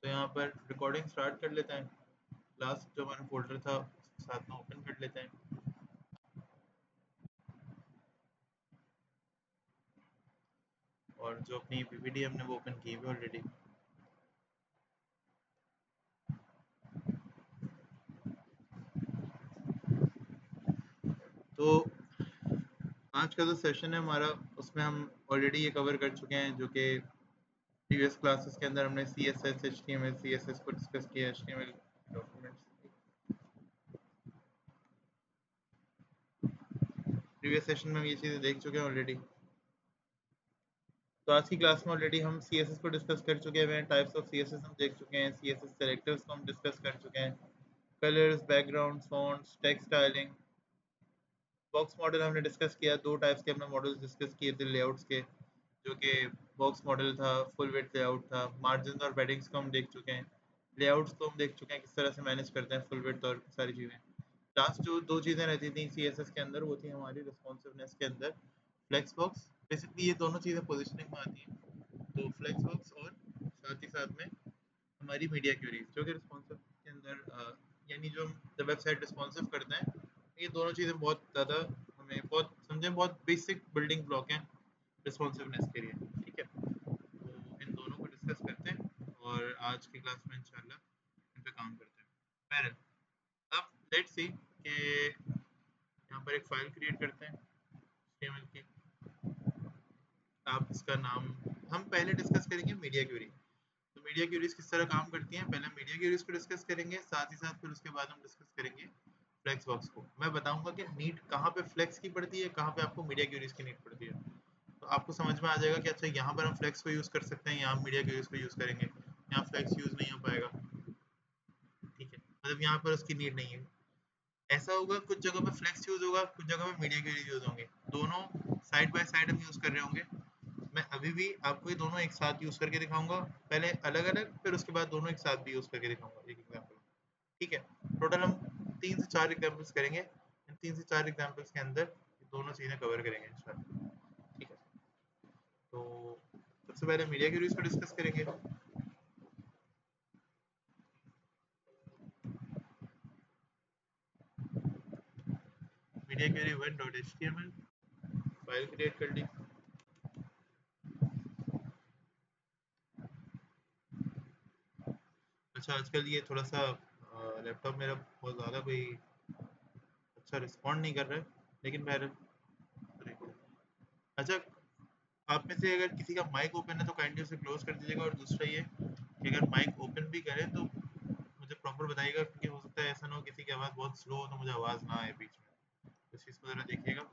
तो यहाँ पर रिकॉर्डिंग स्टार्ट कर लेते हैं। लास्ट जो हमारा फोल्डर था साथ में ओपन कर लेते हैं। और जो अपनी पीपीटी हमने वो ओपन की हुई ऑलरेडी। तो आज का जो सेशन है हमारा, उसमें हम ऑलरेडी ये कवर कर चुके हैं जो कि प्रीवियस क्लासेस के अंदर हमने CSS HTML CSS को डिस्कस किया, HTML डॉक्यूमेंट्स। प्रीवियस सेशन में हम ये चीज़ें देख चुके हैं ऑलरेडी। तो आज की क्लास में ऑलरेडी हम CSS को डिस्कस कर चुके हैं, टाइप्स ऑफ CSS हम देख चुके हैं, CSS सेलेक्टर्स को हम डिस्कस कर चुके हैं, colours, background, fonts, text styling. Box model हमने डिस्कस किया, दो टाइप्स के हमने मॉडल्स डिस्कस किए थे लेआउट्स के, जो कि बॉक्स मॉडल था, फुल विड्थ लेआउट था। मार्जिन और पैडिंग्स को हम देख चुके हैं, लेआउट्स को हम देख चुके हैं किस तरह से मैनेज करते हैं फुल विड्थ और सारी चीज़ें। लास्ट जो दो चीज़ें रहती थी CSS के अंदर वो थी हमारी रिस्पॉन्सिवनेस के अंदर फ्लेक्स बॉक्स। बेसिकली ये दोनों चीज़ें पोजिशनिंग में आती हैं, तो फ्लेक्स बॉक्स और साथ ही साथ में हमारी मीडिया क्वेरीज जो कि रिस्पॉन्सिव के अंदर यानी जो हम जब वेबसाइट रिस्पॉन्सिव करते हैं, ये दोनों चीज़ें बहुत ज़्यादा हमें बहुत समझें बहुत बेसिक बिल्डिंग ब्लॉक हैं रिस्पॉन्सिवनेस के लिए। ठीक है, तो इन दोनों को डिस्कस करते हैं और आज की क्लास में इंशाल्लाह इन पे काम करते हैं। पहले अब लेट्स सी कि यहाँ पर एक फ़ाइल क्रिएट करते हैं HTML की। आप इसका नाम हम पहले डिस्कस करेंगे मीडिया क्वेरी। तो मीडिया क्वेरीज किस तरह काम करती हैं, पहले मीडिया क्वेरीज को डिस्कस करेंगे, साथ ही साथ फिर उसके बाद हम डिस्कस करेंगे फ्लेक्स बॉक्स को। मैं बताऊंगा कि नीड कहाँ पे फ्लेक्स की पड़ती है, कहाँ पे आपको मीडिया क्वेरीज की नीड पड़ती है। तो आपको समझ में आ जाएगा कि अच्छा यहाँ पर हम फ्लेक्स को यूज़ कर सकते हैं, यहाँ मीडिया क्वेरीज को यूज़ करेंगे, यहाँ फ्लेक्स यूज़ नहीं हो पाएगा। ठीक है, मतलब यहाँ पर उसकी नीड नहीं है। ऐसा होगा कुछ जगह पे फ्लेक्स यूज़ होगा, कुछ जगह पे मीडिया क्वेरीज यूज़ होंगे, दोनों साइड बाय साइड हम यूज़ कर रहे होंगे। मैं अभी भी आपको ये दोनों एक साथ यूज़ करके दिखाऊंगा, पहले अलग अलग फिर उसके बाद दोनों एक साथ भी यूज़ करके दिखाऊंगा एक एग्जाम्पल। ठीक है, टोटल हम 3 से 4 एग्जाम्पल्स करेंगे, इन 3 से 4 एग्जाम्पल्स के अंदर दोनों चीज़ें कवर करेंगे इंशाल्लाह। ठीक है, तो सबसे पहले मीडिया क्वेरीज को डिस्कस करेंगे। Media query 1.html file create कर ली। अच्छा, आजकल ये थोड़ा सा लैपटॉप मेरा बहुत ज़्यादा कोई अच्छा रिस्पॉन्ड नहीं कर रहा है, लेकिन मैं अच्छा, आप में से अगर किसी का माइक ओपन है तो काइंडली उसे क्लोज कर दीजिएगा, और दूसरा ये कि अगर माइक ओपन भी करें तो मुझे प्रॉपर बताइएगा, क्योंकि हो सकता है ऐसा ना हो किसी की आवाज़ बहुत स्लो हो तो मुझे आवाज़ ना आए बीच में। तो इस चीज़ को ज़रा देखिएगा।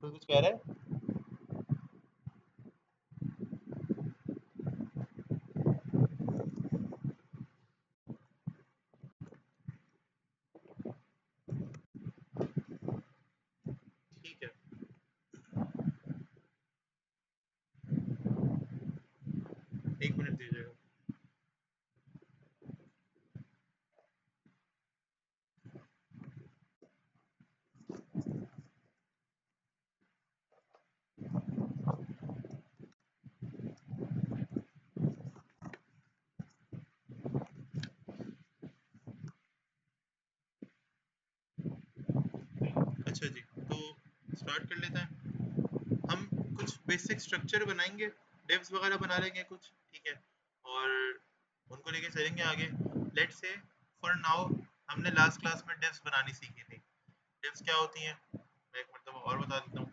कोई कुछ कह रहा है? ठीक है, 1 मिनट दीजिएगा। अच्छा जी, तो स्टार्ट कर लेते हैं। हम कुछ बेसिक स्ट्रक्चर बनाएंगे, डेव्स वगैरह बना लेंगे कुछ। ठीक है, और उनको लेके चलेंगे आगे। लेट्स से फॉर नाउ हमने लास्ट क्लास में डेव्स बनानी सीखी थी। डेव्स क्या होती हैं मैं एक मतलब और बता देता हूँ।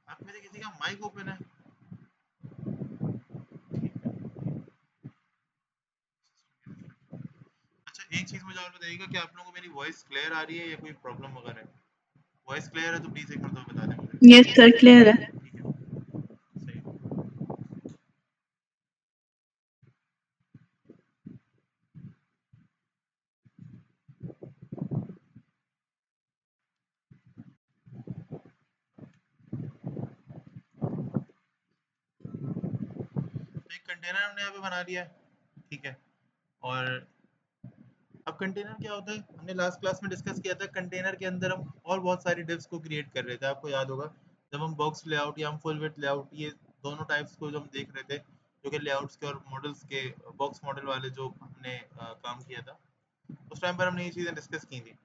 आप में से किसी का माइक ओपन है? अच्छा, एक चीज़ मुझे और बताइएगा कि आप लोगों को मेरी वॉइस क्लियर आ रही है या कोई प्रॉब्लम वगैरह है? वॉइस क्लियर है तो प्लीज़ एक मरतबा बता दें मुझे। यस सर, क्लियर है। ठीक है, सही। तो एक कंटेनर हमने यहाँ पे बना लिया है, ठीक है। और अब कंटेनर क्या होता है, हमने लास्ट क्लास में डिस्कस किया था, कंटेनर के अंदर हम और बहुत सारी डिव्स को क्रिएट कर रहे थे, आपको याद होगा। जब हम बॉक्स लेआउट या हम फुल विड्थ लेआउट, ये दोनों टाइप्स को जो हम देख रहे थे, जो कि लेआउट्स के और मॉडल्स के, बॉक्स मॉडल वाले जो हमने काम किया था, उस टाइम पर हमने ये चीज़ें डिस्कस की थी।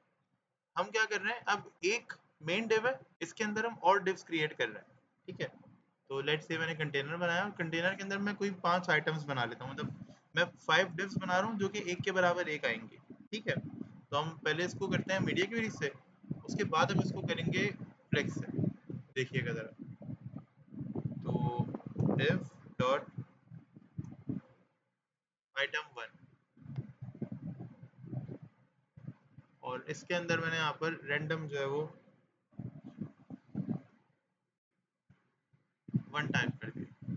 हम क्या कर रहे हैं, अब एक मेन डिव है, इसके अंदर हम और डिव्स क्रिएट कर रहे हैं, ठीक है। तो लेट्स से मैंने कंटेनर बनाया और कंटेनर के अंदर मैं कोई 5 आइटम्स बना लेता हूँ, मतलब मैं 5 डिव्स बना रहा हूँ जो कि एक के बराबर एक आएंगे, ठीक है। तो हम पहले इसको करते हैं मीडिया क्वेरी से, उसके बाद हम इसको करेंगे फ्लेक्स से। देखिएगा ज़रा, तो div डॉट आइटम वन, और इसके अंदर मैंने यहाँ पर रैंडम जो है वो वन टाइप कर दिया।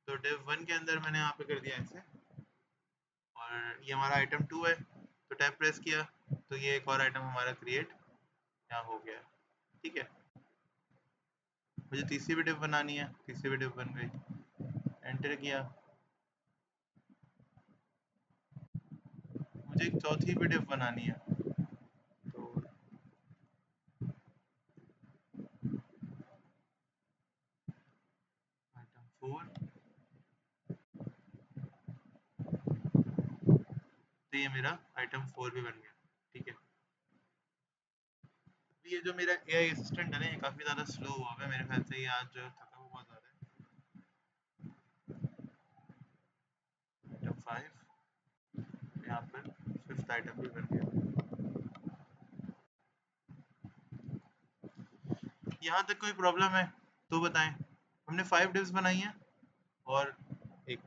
तो div वन के अंदर मैंने यहाँ पे कर दिया ऐसे, और ये हमारा आइटम टू है, तो टैब प्रेस किया तो ये एक और आइटम हमारा क्रिएट यहाँ हो गया, ठीक है। मुझे तीसरी भी डिव बनानी है, तीसरी भी डिव बन गई, एंटर किया। मुझे एक चौथी भी डिव बनानी है, तो आइटम फोर, तो ये मेरा आइटम फोर भी बन गया, ठीक है। ये जो मेरा एआई असिस्टेंट है ना, ये काफ़ी ज़्यादा स्लो हुआ है, मेरे ख्याल से ये आज जो थका हुआ बहुत ज़्यादा है। आइटम फाइव, यहाँ पर फिफ्थ आइटम भी बन गया। यहाँ तक कोई प्रॉब्लम है तो बताएं। हमने 5 डिव्स बनाई हैं, और एक,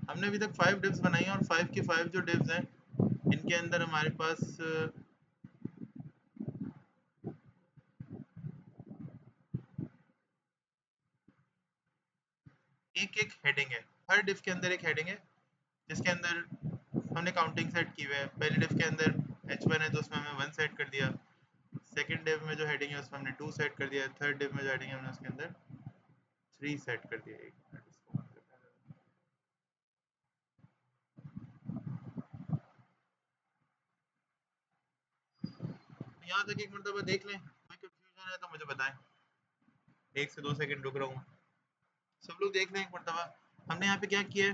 हमने अभी तक 5 डिव्स बनाई हैं, और 5 की 5 जो डिव्स हैं, इनके अंदर हमारे पास एक एक हेडिंग है। हर डिव के अंदर एक हेडिंग है, जिसके अंदर हमने काउंटिंग सेट की हुई है। पहले डिव के अंदर h1 है, तो उसमें हमने 1 सेट कर दिया। सेकंड डिव में जो हेडिंग है उसमें हमने 2 सेट कर दिया। थर्ड डिव में जो हेडिंग है हमने उसके अंदर 3 सेट कर दिया। एक मिनट, इसको बंद करते हैं। यहाँ तक एक मरतबा देख लें, कोई कंफ्यूजन है तो मुझे बताएं। 1 से 2 सेकंड रुक रहा हूँ, सब लोग देख लें एक मरतबा। हमने यहाँ पे क्या किया है,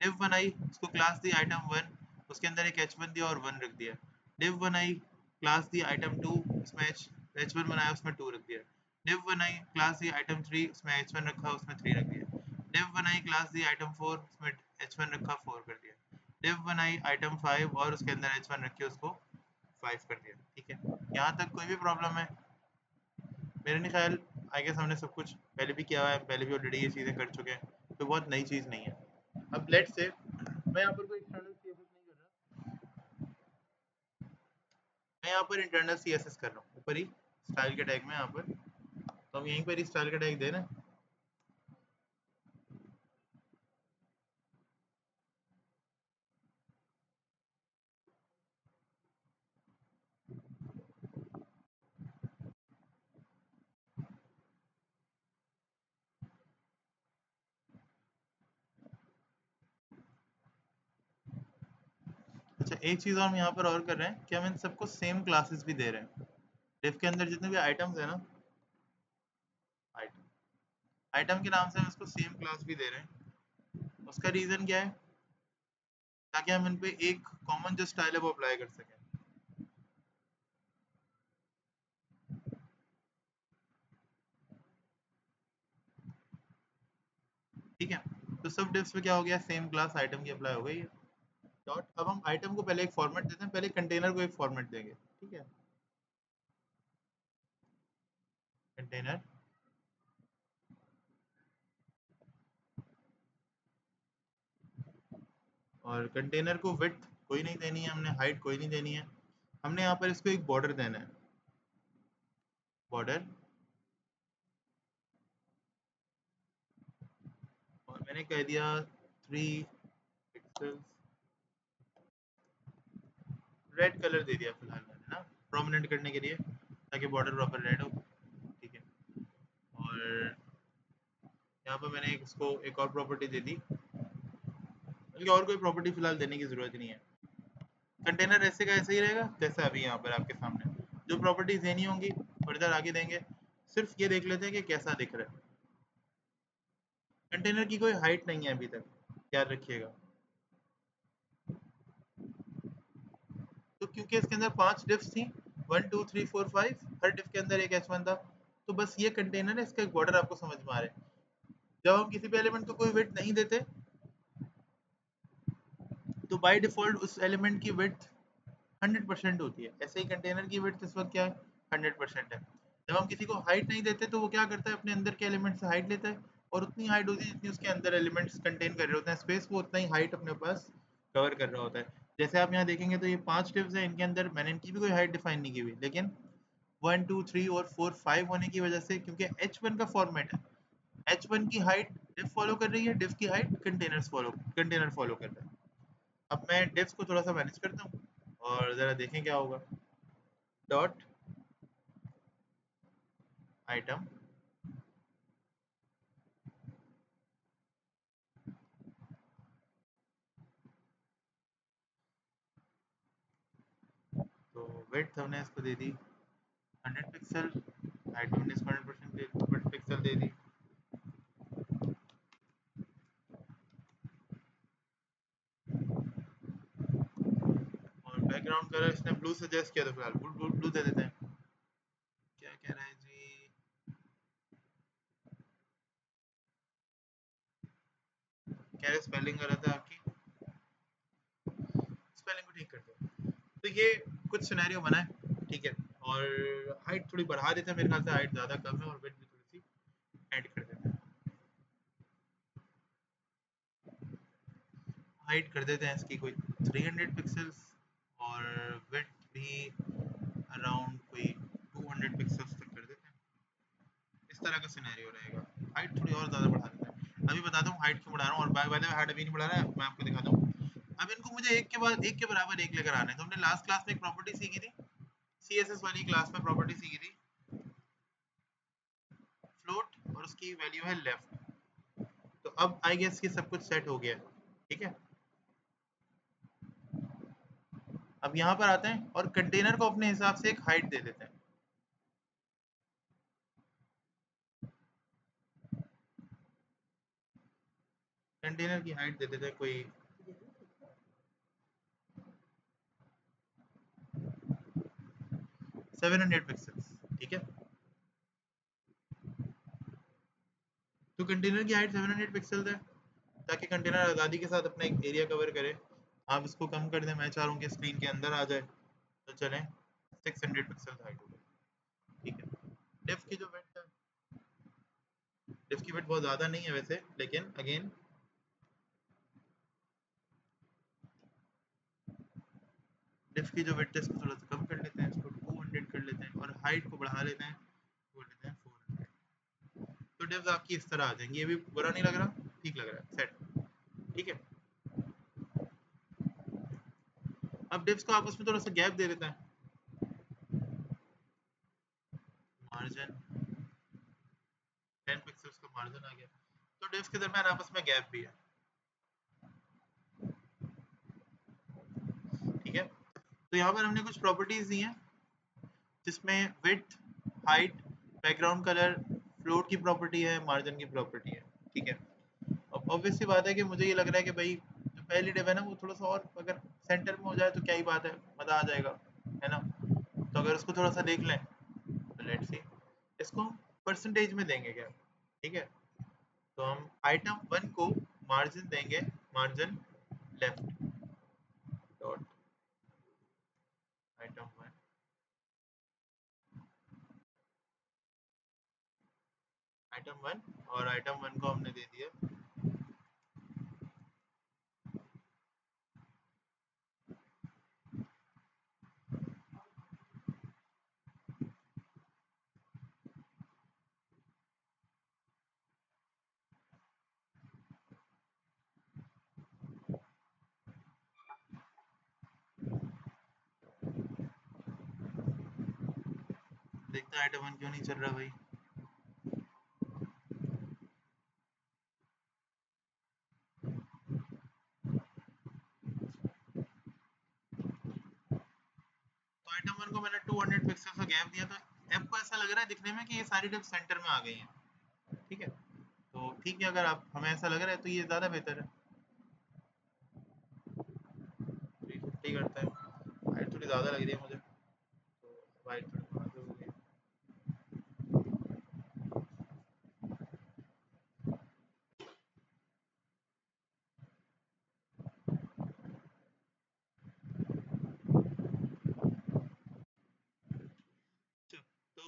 डिव बनाई, उसको क्लास दी आइटम वन, उसके अंदर एक h1 दिया और 1 रख दिया। डिव बनाई, क्लास दी आइटम टू, उसमें h1 बनाया, उसमें 2 रख दिया। डिव बनाई, क्लास दी आइटम थ्री, उसमें h1 रखा, उसमें 3 रख दिया। डिव बनाई, क्लास दी आइटम फोर, उसमें h1 रखा, 4 कर दिया। डिव बनाई आइटम फाइव और उसके अंदर h1 रख के उसको 5 कर दिया, ठीक है। यहाँ तक कोई भी प्रॉब्लम है? मेरे नहीं ख्याल, आई गेस हमने सब कुछ पहले भी किया हुआ है, पहले भी ऑलरेडी ये चीज़ें कर चुके हैं, तो बहुत नई चीज़ नहीं है। अब लेट्स से मैं यहाँ पर कोई एक्सटर्नल सीएसएस नहीं कर रहा, मैं यहाँ पर इंटरनल सीएसएस कर रहा हूँ ऊपर ही स्टाइल के टैग में। यहाँ पर तो हम यहीं पर ही स्टाइल का टैग दे रहे हैं। अच्छा, एक चीज़ हम यहाँ पर और कर रहे हैं कि हम इन सबको सेम क्लासेस भी दे रहे हैं। डिव के अंदर जितने भी आइटम्स है ना, आइटम आइटम के नाम से हम इसको सेम क्लास भी दे रहे हैं। उसका रीज़न क्या है, ताकि हम इन पे एक कॉमन जो स्टाइल है वो अप्लाई कर सकें, ठीक है। तो सब डिव्स पे क्या हो गया, सेम क्लास आइटम की अप्लाई हो गई है। डॉट, अब हम आइटम को पहले एक फॉर्मेट देते हैं, पहले कंटेनर को एक फॉर्मेट देंगे, ठीक है। कंटेनर, और कंटेनर को विड्थ कोई नहीं देनी है हमने, हाइट कोई नहीं देनी है। हमने यहाँ पर इसको एक बॉर्डर देना है, बॉर्डर। और मैंने कह दिया 3 पिक्सल्स रेड कलर दे दिया फिलहाल मैंने ना, प्रोमिनेंट करने के लिए, ताकि बॉर्डर प्रॉपर रेड हो। ठीक है, और यहाँ पर मैंने इसको एक और प्रॉपर्टी दे दी, बल्कि और कोई प्रॉपर्टी फिलहाल देने की जरूरत नहीं है। कंटेनर ऐसे का ऐसे ही रहेगा जैसा अभी यहाँ पर आपके सामने। जो प्रॉपर्टीज देनी होंगी फर्दर आगे देंगे, सिर्फ ये देख लेते हैं कि कैसा दिख रहा है। कंटेनर की कोई हाइट नहीं है अभी तक, याद रखिएगा। तो क्योंकि इसके अंदर 5 डिफ्स थी, 1 2 3 4 5, हर डिफ के अंदर एक H1 था, तो बस ये कंटेनर है, इसका एक बॉर्डर आपको समझ में आ रहा है। जब हम किसी भी एलिमेंट को कोई विड्थ नहीं देते, तो बाय डिफॉल्ट उस एलिमेंट की विड्थ 100% होती है। ऐसे ही कंटेनर की विड्थ इस वक्त क्या है, 100% है। जब हम किसी को हाइट नहीं देते, तो वो क्या करता है, अपने अंदर के एलिमेंट से हाइट लेता है, और उतनी हाइट होती है जितनी उसके अंदर एलिमेंट्स कंटेन कर रहे होते हैं स्पेस, वो उतना ही हाइट अपने पास कवर कर रहा होता है। जैसे आप यहाँ देखेंगे तो ये 5 टिप्स है, इनके अंदर मैंने इनकी भी कोई हाइट डिफाइन नहीं की हुई, लेकिन 1 2 3 और 4 5 होने की वजह से, क्योंकि H1 का फॉर्मेट है, H1 की हाइट डिफ फॉलो कर रही है, डिफ की हाइट कंटेनर फॉलो कर रहा है। अब मैं डिफ्स को थोड़ा सा मैनेज करता हूँ और ज़रा देखें क्या होगा। डॉट आइटम तो विड्थ हमने इसको दे दी 100 पिक्सल, हाइट हमने इसको 100% पिक्सल दे दी। और बैकग्राउंड कलर इसने ब्लू सजेस्ट किया, तो फिलहाल ब्लू दे देते हैं। क्या कह रहा है जी, कह रहे स्पेलिंग गलत है आपकी, स्पेलिंग को ठीक करते हैं। तो ये कुछ सिनेरियो बना है, ठीक है, और हाइट थोड़ी बढ़ा देते हैं, मेरे ख्याल से हाइट ज़्यादा कम है, और विड्थ भी थोड़ी सी ऐड कर देते हैं। हाइट कर देते हैं इसकी कोई 300 पिक्सल्स, और विड्थ भी अराउंड कोई 200 पिक्सल्स तक कर देते हैं। इस तरह का सिनेरियो रहेगा। हाइट थोड़ी और ज़्यादा बढ़ा देते हैं। अभी बताता हूँ हाइट क्यों बढ़ा रहा हूँ, और बाय द वे हाइट अभी नहीं बढ़ा रहा है, मैं आपको दिखाता हूँ। अब इनको मुझे एक के बाद एक के बराबर एक लेकर आना है। तो हमने लास्ट क्लास में एक प्रॉपर्टी सीखी थी, CSS वाली क्लास में प्रॉपर्टी सीखी थी, फ्लोट, और उसकी वैल्यू है लेफ्ट। तो अब आई गेस कि सब कुछ सेट हो गया है, ठीक है। अब यहाँ पर आते हैं और कंटेनर को अपने हिसाब से एक हाइट दे देते हैं। कंटेनर की हाइट दे देते हैं कोई 700 पिक्सल्स, ठीक है। तो कंटेनर की हाइट 700 पिक्सल है, ताकि कंटेनर आज़ादी के साथ अपना एक एरिया कवर करे। आप इसको कम कर दें, मैं चाह रहा हूँ कि स्क्रीन के अंदर आ जाए, तो चलें 600 पिक्सल हाइट हो गई, ठीक है। डिफ की जो विड्थ है, डिफ की विड्थ बहुत ज़्यादा नहीं है वैसे, लेकिन अगेन डिफ की जो विड्थ है इसको थोड़ा सा कम कर लेते हैं, इसको 200 कर लेते हैं, और हाइट को बढ़ा लेते हैं, बोल लेते हैं 400। तो डिव्स आपकी इस तरह आ जाएंगी। ये भी बुरा नहीं लग रहा, ठीक लग रहा है, सेट, ठीक है। अब डिव्स को आपस में थोड़ा सा गैप दे देते हैं, मार्जिन 10 पिक्सल्स का मार्जिन आ गया। तो डिव्स के दरमियान आपस में गैप भी है, ठीक है। तो यहाँ पर हमने कुछ प्रॉपर्टीज दी हैं, जिसमें width, height, background colour, float की प्रॉपर्टी है, मार्जिन की प्रॉपर्टी है, ठीक है। अब ऑब्वियस सी बात है कि मुझे ये लग रहा है कि भाई जो पहली डिव है ना, वो थोड़ा सा और अगर सेंटर में हो जाए तो क्या ही बात है, मज़ा आ जाएगा, है ना। तो अगर उसको थोड़ा सा देख लें, तो लेट्स सी, इसको हम परसेंटेज में देंगे क्या, ठीक है। तो हम आइटम 1 को मार्जिन देंगे, margin left, dot item 1, item 1, और आइटम 1 को हमने दे दिया देखते हैं आइटम 1 क्यों नहीं चल रहा भाई। तो आइटम 1 को मैंने 200 पिक्सल का गैप दिया, तो ऐप को ऐसा लग रहा है दिखने में कि ये सारी टिप्स सेंटर में आ गई हैं। ठीक है, तो ठीक है, अगर आप हमें ऐसा लग रहा है तो ये ज़्यादा बेहतर है। 350 करता है, हाइट थोड़ी ज़्यादा लग रही है मुझे, तो हाइट थोड़ी बढ़ा दो हो गई। अच्छा, तो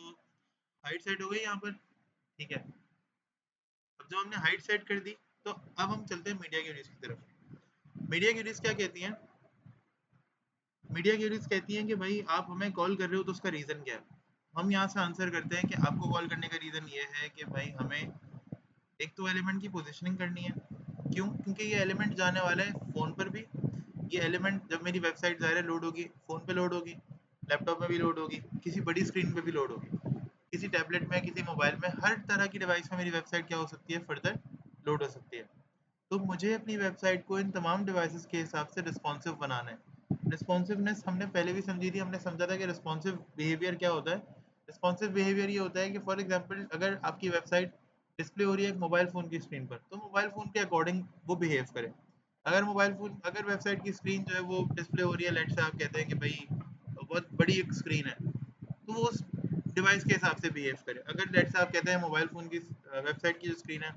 हाइट सेट हो गई यहाँ पर। ठीक है, अब जब हमने हाइट सेट कर दी, तो अब हम चलते हैं मीडिया क्यूरीज की तरफ। मीडिया क्यूरीज क्या कहती हैं? मीडिया क्यूरीज कहती हैं कि भाई आप हमें कॉल कर रहे हो तो उसका रीज़न क्या है। हम यहाँ से आंसर करते हैं कि आपको कॉल करने का रीज़न ये है कि भाई हमें एक तो एलिमेंट की पोजीशनिंग करनी है। क्यों? क्योंकि ये एलिमेंट जाने वाला है फ़ोन पर भी। ये एलिमेंट जब मेरी वेबसाइट ज़ाहिर है लोड होगी, फ़ोन पे लोड होगी, लैपटॉप में भी लोड होगी, किसी बड़ी स्क्रीन पे भी लोड होगी, किसी टैबलेट में, किसी मोबाइल में, हर तरह की डिवाइस में मेरी वेबसाइट क्या हो सकती है, फर्दर लोड हो सकती है। तो मुझे अपनी वेबसाइट को इन तमाम डिवाइसेस के हिसाब से रिस्पॉन्सिव बनाना है। रिस्पॉन्सिवनेस हमने पहले भी समझी थी, हमने समझा था कि रिस्पॉन्सिव बिहेवियर क्या होता है। रिस्पॉन्सिव बिहेवियर ये होता है कि फॉर एग्जांपल अगर आपकी वेबसाइट डिस्प्ले हो रही है एक मोबाइल फ़ोन की स्क्रीन पर, तो मोबाइल फ़ोन के अकॉर्डिंग वो बिहेव करे। अगर वेबसाइट की स्क्रीन जो है वो डिस्प्ले हो रही है, लेट्स से आप कहते हैं कि भाई बहुत बड़ी एक स्क्रीन है, तो वो उस डिवाइस के हिसाब से बिहेव करे। अगर लेट्स से आप कहते हैं मोबाइल फ़ोन की वेबसाइट की जो स्क्रीन है,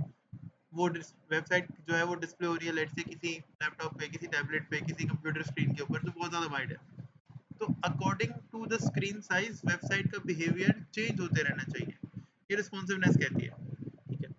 वो वेबसाइट जो है वो डिस्प्ले हो रही है लेट्स से किसी लैपटॉप पे, किसी टैबलेट पे, किसी कंप्यूटर स्क्रीन के ऊपर, तो बहुत ज़्यादा वाइड है। तो according to the screen size website का बिहेवियर चेंज होते रहना चाहिए, ये रिस्पॉन्सिवनेस कहती है। ठीक है,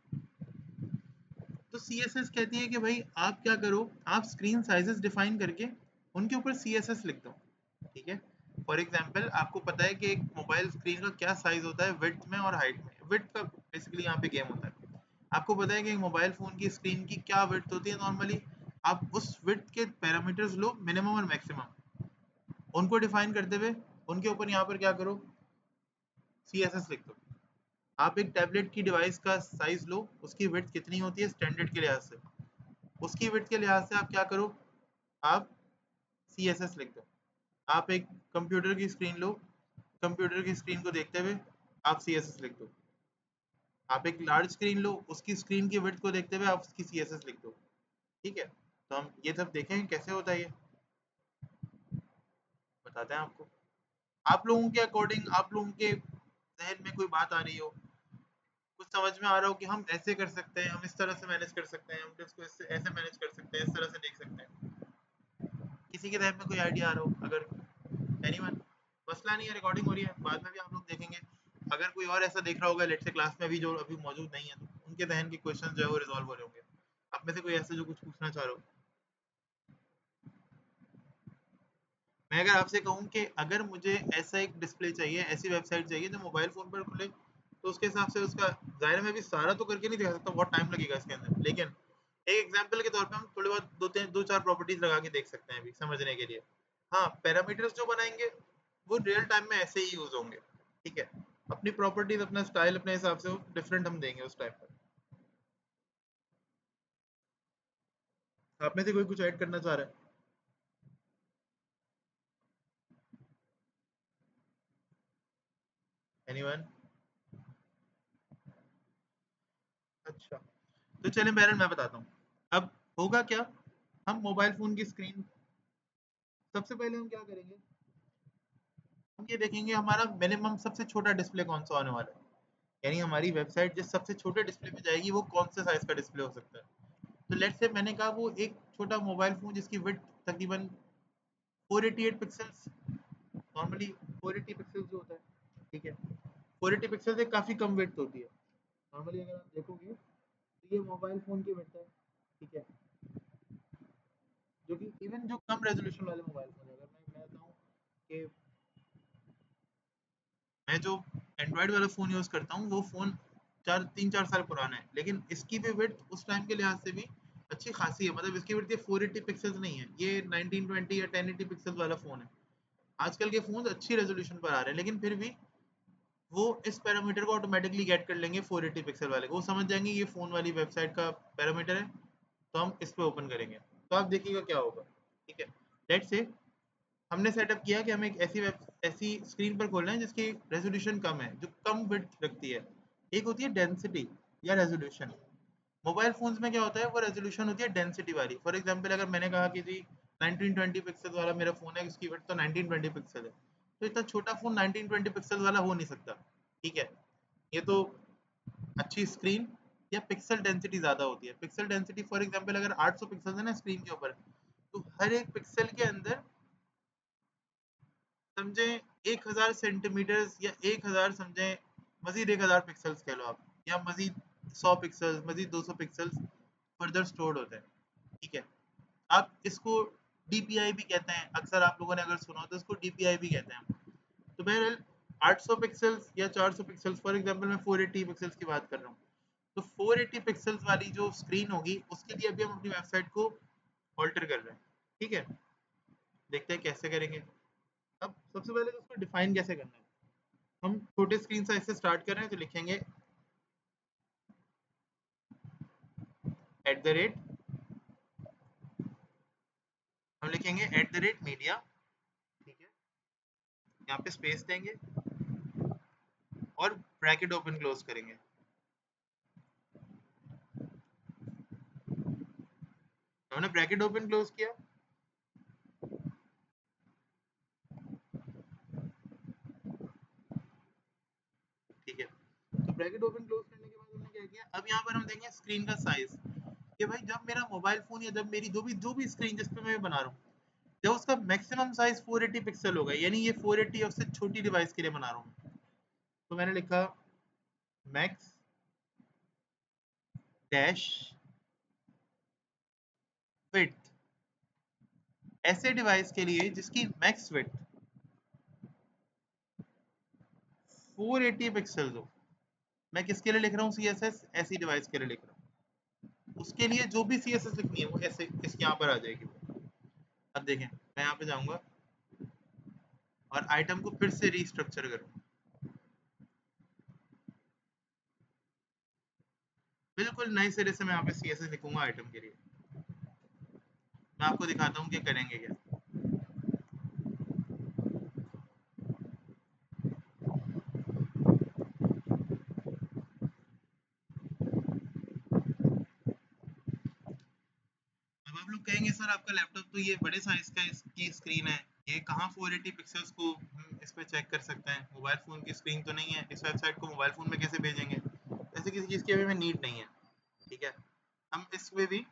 तो सी एस एस कहती है कि भाई आप क्या करो, आप स्क्रीन साइजेस डिफाइन करके उनके ऊपर सी एस एस लिख दो। ठीक है, फॉर एग्जाम्पल आपको पता है कि एक मोबाइल स्क्रीन का क्या साइज होता है विड्थ में और हाइट में। विड्थ का बेसिकली यहाँ पे गेम होता है। आपको पता है कि एक मोबाइल फोन की स्क्रीन की क्या विड्थ होती है नॉर्मली। आप उस विड्थ के पैरामीटर्स लो, मिनिमम और मैक्सिमम, उनको डिफाइन करते हुए उनके ऊपर यहाँ पर क्या करो, सी एस एस लिख दो। आप एक टैबलेट की डिवाइस का साइज लो, उसकी विड्थ कितनी होती है स्टैंडर्ड के लिहाज से, उसकी विड्थ के लिहाज से आप क्या करो, आप सी एस एस लिख दो। आप एक कंप्यूटर की स्क्रीन लो, कंप्यूटर की स्क्रीन को देखते हुए आप सी एस एस लिख दो। आप एक लार्ज स्क्रीन लो, उसकी स्क्रीन की विड्थ को देखते हुए आप उसकी सी एस एस लिख दो। ठीक है, तो हम ये सब देखें कैसे होता है, ये बताते हैं आपको। आप लोगों के अकॉर्डिंग, आप लोगों के जहन में कोई बात आ रही हो, कुछ समझ में आ रहा हो कि हम ऐसे कर सकते हैं, हम इस तरह से मैनेज कर सकते हैं, हम इसको इससे ऐसे मैनेज कर सकते हैं, इस तरह से देख सकते हैं। किसी के जहन में कोई आइडिया आ रहा हो, अगर एनीवन, मसला नहीं है, रिकॉर्डिंग हो रही है, बाद में भी आप लोग देखेंगे। अगर कोई और ऐसा देख रहा होगा लेट से क्लास में भी जो अभी मौजूद नहीं है, तो उनके जहन के क्वेश्चन जो है वो रिजॉल्व हो रहे होंगे। आप में से कोई ऐसा जो कुछ पूछना चाह रहे हो। मैं अगर आपसे कहूँ कि अगर मुझे ऐसा एक डिस्प्ले चाहिए, ऐसी वेबसाइट चाहिए जो मोबाइल फ़ोन पर खुले, तो उसके हिसाब से उसका, ज़ाहिर है मैं अभी सारा तो करके नहीं दिखा सकता, बहुत टाइम लगेगा इसके अंदर, लेकिन एक एग्जांपल के तौर पे हम थोड़ी बहुत दो चार प्रॉपर्टीज लगा के देख सकते हैं अभी समझने के लिए। हाँ, पैरामीटर्स जो बनाएंगे वो रियल टाइम में ऐसे ही यूज होंगे। ठीक है, अपनी प्रॉपर्टीज, अपना स्टाइल अपने हिसाब से डिफरेंट हम देंगे उस टाइम पर। आप में से कोई कुछ ऐड करना चाह रहा है? एनीवन? अच्छा, तो चलें बहरहाल मैं बताता हूँ। अब होगा क्या, हम मोबाइल फ़ोन की स्क्रीन, सबसे पहले हम क्या करेंगे, हम ये देखेंगे हमारा मिनिमम सबसे छोटा डिस्प्ले कौन सा होने वाला है। यानी हमारी वेबसाइट जिस सबसे छोटे डिस्प्ले पे जाएगी वो कौन से साइज़ का डिस्प्ले हो सकता है। तो लेट्स से मैंने कहा वो एक छोटा मोबाइल फ़ोन जिसकी विड्थ तकरीबन 488 पिक्सेल्स, नॉर्मली 480 पिक्सेल्स जो होता है। ठीक है, 480 पिक्सल से काफ़ी कम विड्थ होती है। नॉर्मली अगर आप देखोगे तो ये मोबाइल फ़ोन की विड्थ है। ठीक है, जो कि इवन जो कम रेजोल्यूशन वाले मोबाइल फ़ोन है, अगर मैं बताऊँ कि मैं जो एंड्रॉयड वाला फ़ोन यूज़ करता हूँ वो फ़ोन 3-4 साल पुराना है, लेकिन इसकी भी विड्थ उस टाइम के लिहाज से भी अच्छी खासी है। मतलब इसकी विड्थ ये 480 पिक्सेल्स नहीं है, ये 1920 या 1080 पिक्सेल्स वाला फ़ोन है। आजकल के फ़ोन अच्छी रेजोल्यूशन पर आ रहे हैं, लेकिन फिर भी वो इस पैरामीटर को ऑटोमेटिकली गेट कर लेंगे 480 पिक्सल वाले को, वो समझ जाएंगे ये फ़ोन वाली वेबसाइट का पैरामीटर है, तो हम इस पे ओपन करेंगे, तो आप देखिएगा क्या होगा। ठीक है, लेट्स से हमने सेटअप किया कि हमें एक ऐसी स्क्रीन पर खोलना है जिसकी रेजोल्यूशन कम है, जो कम विड्थ रखती है। एक होती है डेंसिटी या रेजोल्यूशन। मोबाइल फोन्स में क्या होता है, वो रेजोल्यूशन होती है डेंसिटी वाली। फॉर एग्जांपल अगर मैंने कहा कि जी 1920 पिक्सल वाला मेरा फोन है, इसकी विड्थ तो 1920 पिक्सल है, तो इतना छोटा फोन 1920 पिक्सल वाला हो नहीं सकता। ठीक है, ये तो अच्छी स्क्रीन या पिक्सल डेंसिटी ज्यादा होती है। पिक्सल डेंसिटी फॉर एग्जांपल अगर 800 पिक्सल है ना स्क्रीन के ऊपर, तो हर एक पिक्सल के अंदर समझे 1000 सेंटीमीटर या 1000 समझे मजीद 1000 पिक्सल्स कह लो आप, या मजीद 100 पिक्सल्स, मजीद 200 पिक्सल्स फर्दर स्टोर्ड होते हैं। ठीक है, आप इसको डीपीआई भी कहते हैं, अक्सर आप लोगों ने अगर सुना हो तो इसको डीपीआई भी कहते हैं। तो बहरहाल 800 पिक्सल्स या 400 पिक्सल्स, फॉर एग्जांपल मैं 480 पिक्सल्स की बात कर रहा हूँ, तो 480 पिक्सल्स वाली जो स्क्रीन होगी उसके लिए अभी हम अपनी वेबसाइट को ऑल्टर कर रहे हैं। ठीक है, देखते हैं कैसे करेंगे। अब सबसे पहले तो उसको डिफाइन कैसे करना है। हम छोटे स्क्रीन साइज से स्टार्ट कर रहे हैं, तो लिखेंगे एट द रेट, हम लिखेंगे एट द रेट मीडिया। ठीक है, यहाँ पे स्पेस देंगे और ब्रैकेट ओपन क्लोज करेंगे। हमने ब्रैकेट ओपन क्लोज किया। ठीक है, तो ब्रैकेट ओपन क्लोज करने के बाद हमने क्या किया, अब यहाँ पर हम देंगे स्क्रीन का साइज, कि भाई जब मेरा मोबाइल फोन या जब मेरी जो भी स्क्रीन जिस पे मैं बना रहा हूँ, जब उसका मैक्सिमम साइज 480 पिक्सल होगा, यानी ये 480 या उससे छोटी डिवाइस के लिए बना रहा हूँ, तो मैंने लिखा मैक्स डैश विड्थ, ऐसे डिवाइस के लिए जिसकी मैक्स विड्थ 480 पिक्सल हो। मैं किसके लिए लिख रहा हूँ सीएसएस, ऐसी डिवाइस के लिए लिख रहा हूँ, उसके लिए जो भी सीएसएस लिखनी है वो ऐसे इस यहाँ पर आ जाएगी। अब देखें, मैं यहाँ पे जाऊंगा और आइटम को फिर से रीस्ट्रक्चर करूंगा, बिल्कुल नए सिरे से मैं यहाँ पे सीएसएस लिखूंगा आइटम के लिए। मैं आपको दिखाता हूँ कि करेंगे क्या। अब आप लोग कहेंगे सर आपका लैपटॉप तो ये बड़े साइज का इसकी स्क्रीन है, ये कहाँ 480 पिक्सल्स को हम इस पे चेक कर सकते हैं, मोबाइल फ़ोन की स्क्रीन तो नहीं है, इस वेबसाइट को मोबाइल फ़ोन में कैसे भेजेंगे, ऐसे किसी चीज़ की अभी में नीड नहीं है। ठीक है, हम इसमें भी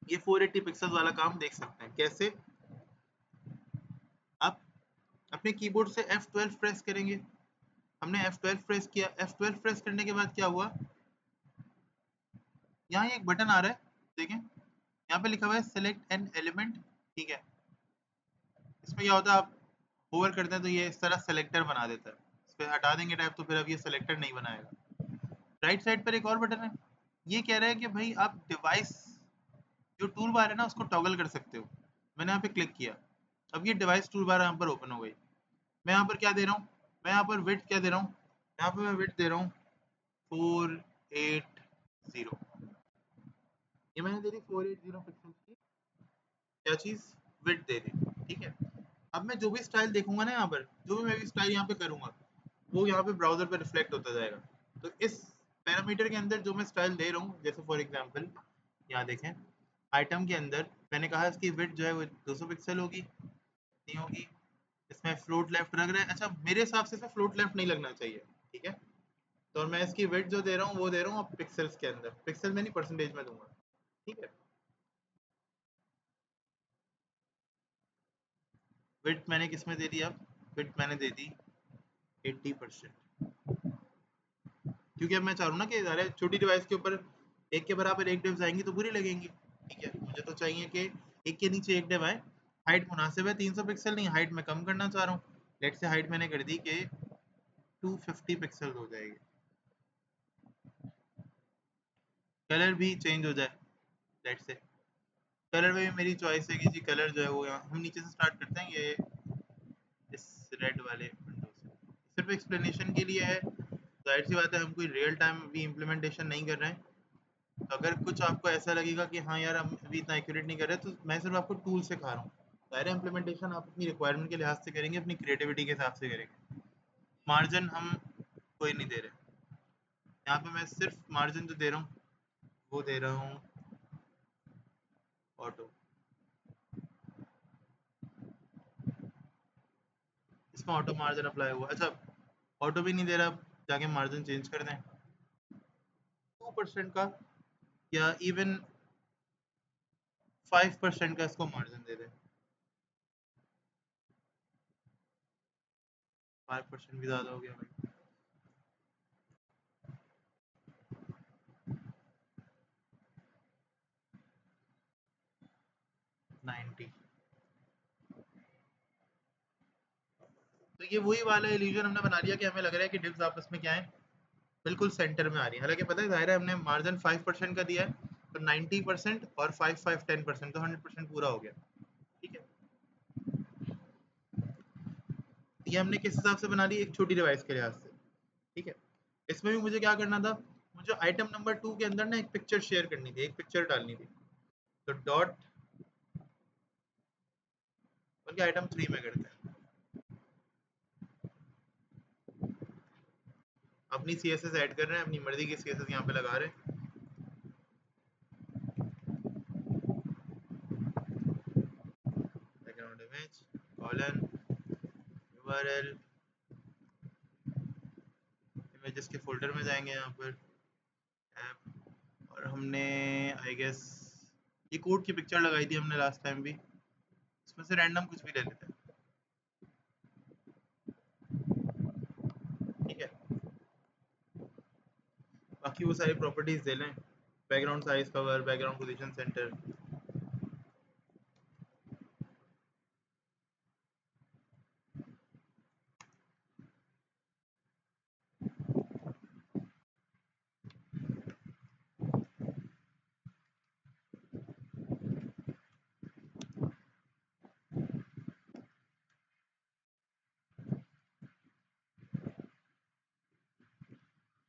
ये 480 पिक्सल्स वाला काम देख सकते हैं। कैसे, आप अपने कीबोर्ड से F12 प्रेस करेंगे। हमने F12 प्रेस किया, F12 प्रेस करने के बाद क्या हुआ, यहाँ एक बटन आ रहा है, देखें यहाँ पे लिखा हुआ है सेलेक्ट एन एलिमेंट। ठीक है, इसमें क्या होता है, आप होवर करते हैं तो ये इस तरह सेलेक्टर बना देता है, इस पर हटा देंगे टैब तो फिर अब ये सेलेक्टर नहीं बनाएगा। राइट साइड पर एक और बटन है, ये कह रहा है कि भाई आप डिवाइस जो टूल बार है ना उसको टॉगल कर सकते हो। मैंने यहाँ पे क्लिक किया, अब ये डिवाइस टूल बार यहाँ पर ओपन हो गई। मैं यहाँ पर क्या दे रहा हूँ, मैं यहाँ पर विड्थ क्या दे रहा हूँ, यहाँ पे मैं विड्थ दे रहा हूँ 480, ये मैंने दे दी 480 पिक्सल की क्या चीज़, विड्थ दे दी। ठीक है, अब मैं जो भी स्टाइल देखूंगा ना यहाँ पर, जो भी मैं भी स्टाइल यहाँ पे करूंगा वो यहाँ पे ब्राउजर पे रिफ्लेक्ट होता जाएगा। तो इस पैरामीटर के अंदर जो मैं स्टाइल दे रहा हूँ, जैसे फॉर एग्जांपल यहाँ देखें आइटम के अंदर मैंने कहा इसकी विड्थ जो है वो 200 पिक्सल होगी, नहीं होगी, इसमें फ्लोट लेफ्ट लग रहा है, अच्छा मेरे हिसाब से इसमें फ्लोट लेफ्ट नहीं लगना चाहिए। ठीक है, तो और मैं इसकी विड्थ जो दे रहा हूँ वो दे रहा हूँ अब पिक्सल्स के अंदर, पिक्सल में नहीं परसेंटेज में दूंगा। ठीक है, विड्थ मैंने किस में दे दी, अब विड्थ मैंने दे दी 80%, क्योंकि अब मैं चाह रहा हूँ ना कि अरे छोटी डिवाइस के ऊपर एक के बराबर एक डिव्स आएंगी तो बुरी लगेंगी। ठीक है, मुझे तो चाहिए कि एक के नीचे एक डिव आए। हाइट मुनासिब है 300 पिक्सल, नहीं हाइट मैं कम करना चाह रहा हूँ, लेट से हाइट मैंने कर दी कि 250 पिक्सल हो जाएगी। कलर भी चेंज हो जाए, लेट से कलर में भी मेरी चॉइस है कि जी कलर जो है वो यहाँ हम नीचे से स्टार्ट करते हैं, ये इस रेड वाले सिर्फ एक्सप्लेनेशन के लिए है। जाहिर सी बात है, हम कोई रियल टाइम अभी इम्प्लीमेंटेशन नहीं कर रहे हैं। तो अगर कुछ आपको ऐसा लगेगा कि हाँ यार हम अभी इतना एक्यूरेट नहीं कर रहे, तो मैं सिर्फ आपको टूल सिखा रहा हूँ। ज़ाहिर है इम्प्लीमेंटेशन आप अपनी रिक्वायरमेंट के लिहाज से करेंगे, अपनी क्रिएटिविटी के हिसाब से करेंगे। मार्जिन हम कोई नहीं दे रहे यहाँ पे। मैं सिर्फ मार्जिन जो दे रहा हूँ वो दे रहा हूँ ऑटो। इसमें ऑटो मार्जिन अप्लाई हुआ। अच्छा, ऑटो भी नहीं दे रहा, जाके मार्जिन चेंज कर दें 2% का, या इवन 5% का इसको मार्जिन दे दें। 5% भी ज़्यादा हो गया भाई। 90। तो ये वही वाला इल्यूजन हमने बना लिया कि हमें लग रहा है कि डिप्स आपस में क्या है, बिल्कुल सेंटर में आ रही है। हालांकि पता है, जाहिर है हमने मार्जिन 5% का दिया है, तो 90% और 5 5 10%, तो 100% पूरा हो गया। ठीक है, ये हमने किस हिसाब से बना ली, एक छोटी डिवाइस के लिहाज से। ठीक है, इसमें भी मुझे क्या करना था, मुझे आइटम नंबर 2 के अंदर ना एक पिक्चर शेयर करनी थी, एक पिक्चर डालनी थी। तो डॉट, बल्कि आइटम 3 में करते हैं, अपनी सी एस एस ऐड कर रहे हैं, अपनी मर्जी की सी एस एस यहाँ पे लगा रहे हैं। Background image colon URL, images के फोल्डर में जाएंगे यहाँ पर ऐप, और हमने आई गेस ये कोड की पिक्चर लगाई थी हमने लास्ट टाइम भी। इसमें से रैंडम कुछ भी ले लेते हैं। ठीक है, बाकी वो सारी प्रॉपर्टीज दे लें, background size cover, background position centre.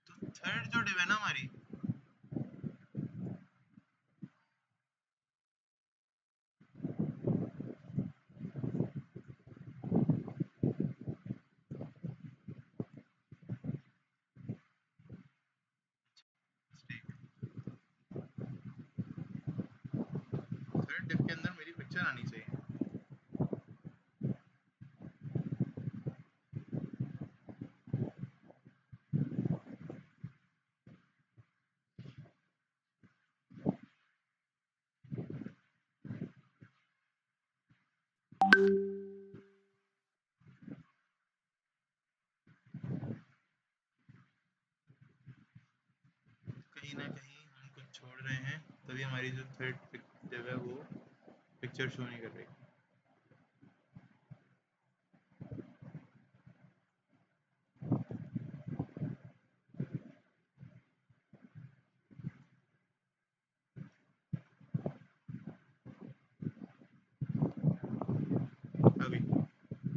तो थर्ड जो डिव है ना हमारी, थर्ड डिव के अंदर मेरी पिक्चर आनी चाहिए। कहीं ना कहीं हम कुछ छोड़ रहे हैं, तभी हमारी जो थर्ड डिव है वो पिक्चर शो नहीं कर रही। अभी